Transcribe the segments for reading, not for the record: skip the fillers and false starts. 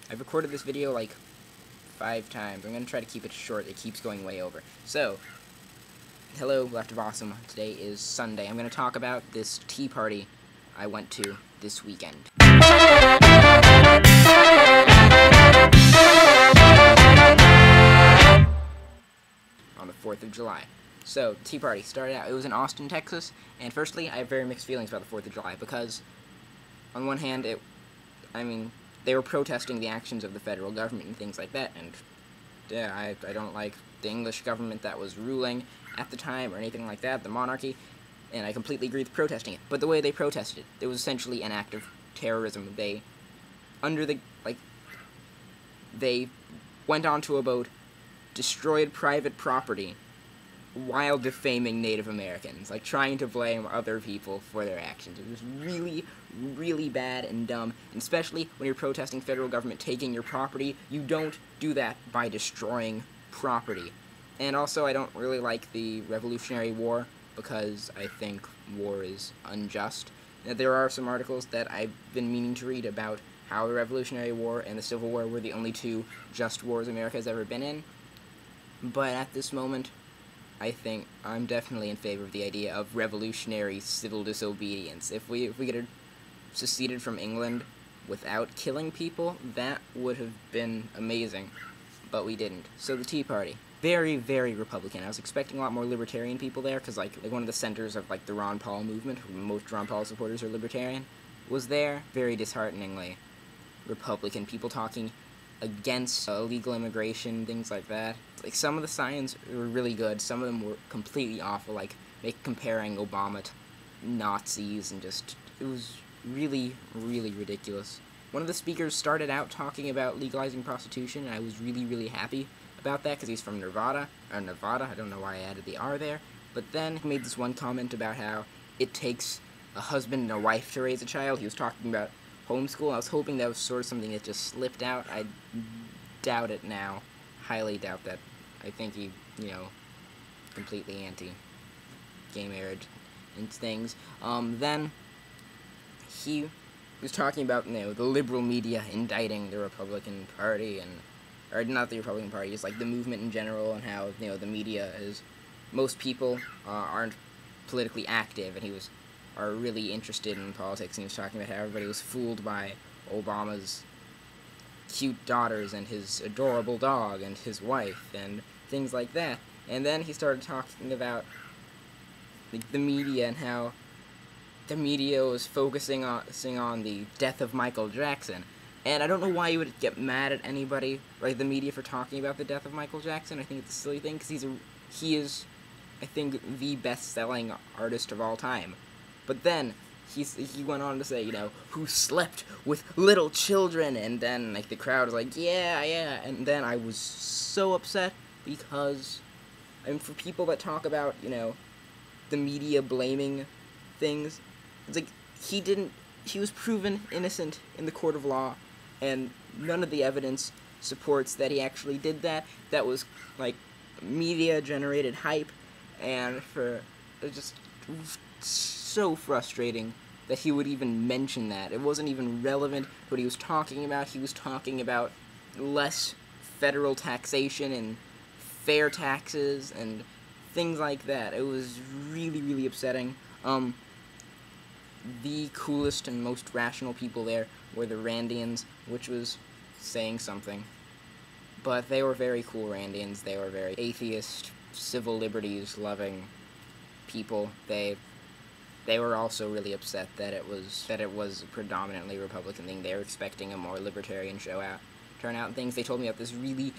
I've recorded this video like 5 times. I'm going to try to keep it short. It keeps going way over. So, hello, Left of Awesome. Today is Sunday. I'm going to talk about this tea party I went to this weekend. On the 4th of July. So, tea party started out, it was in Austin, Texas, and firstly, I have very mixed feelings about the 4th of July, because, on one hand, they were protesting the actions of the federal government and things like that, and yeah, I don't like the English government that was ruling at the time, or anything like that, the monarchy, and I completely agree with protesting it. But the way they protested it was essentially an act of terrorism. They went onto a boat, destroyed private property, while defaming Native Americans, like trying to blame other people for their actions. It was really, really bad and dumb, and especially when you're protesting federal government taking your property, you don't do that by destroying property. And also, I don't really like the Revolutionary War, because I think war is unjust. There are some articles that I've been meaning to read about how the Revolutionary War and the Civil War were the only two just wars America has ever been in, but at this moment, I think I'm definitely in favor of the idea of revolutionary civil disobedience. If we get seceded from England without killing people, that would have been amazing, but we didn't. So the Tea Party, very, very Republican. I was expecting a lot more libertarian people there, because like one of the centers of like the Ron Paul movement, most Ron Paul supporters are libertarian, was there. Very dishearteningly Republican, people talking against illegal immigration, things like that. Like, some of the signs were really good, some of them were completely awful, like comparing Obama to Nazis, and just, it was really, really ridiculous. One of the speakers started out talking about legalizing prostitution, and I was really, really happy about that, because he's from Nevada, I don't know why I added the R there, but then he made this one comment about how it takes a husband and a wife to raise a child. He was talking about homeschool. I was hoping that was sort of something that just slipped out. I doubt it now. Highly doubt that. I think he, completely anti-gay marriage and things. Then he was talking about, the liberal media indicting the Republican Party, or not the Republican Party, just like the movement in general, and how, the media is, most people aren't politically active, and he are really interested in politics, and he was talking about how everybody was fooled by Obama's cute daughters and his adorable dog and his wife and things like that. And then he started talking about the media and how the media was focusing on the death of Michael Jackson. And I don't know why you would get mad at anybody, like the media, for talking about the death of Michael Jackson. I think it's a silly thing, because he is, I think, the best-selling artist of all time. But then, he went on to say, who slept with little children, and then, like, the crowd was like, yeah, and then I was so upset, because, for people that talk about, the media blaming things, it's like, he was proven innocent in the court of law, and none of the evidence supports that he actually did that. That was, like, media-generated hype, and it's just so frustrating that he would even mention that. It wasn't even relevant to what he was talking about. He was talking about less federal taxation and fair taxes and things like that. It was really, really upsetting. The coolest and most rational people there were the Randians, which was saying something. But they were very cool Randians. They were very atheist, civil liberties loving people. They were also really upset that it was a predominantly Republican thing. They were expecting a more libertarian turnout and things. They told me about this really,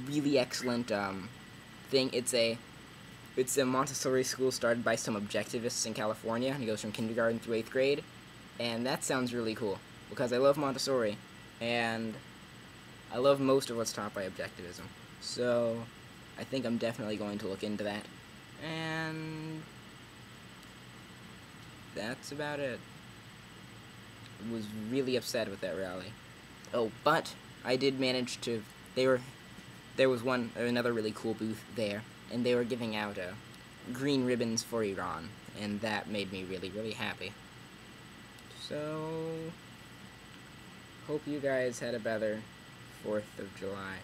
really excellent thing. It's a Montessori school started by some objectivists in California, and it goes from kindergarten through 8th grade, and that sounds really cool, because I love Montessori, and I love most of what's taught by objectivism. So I think I'm definitely going to look into that, and that's about it. I was really upset with that rally. Oh, but I did manage to, there was another really cool booth there, and they were giving out green ribbons for Iran, and that made me really, really happy. So, hope you guys had a better 4th of July.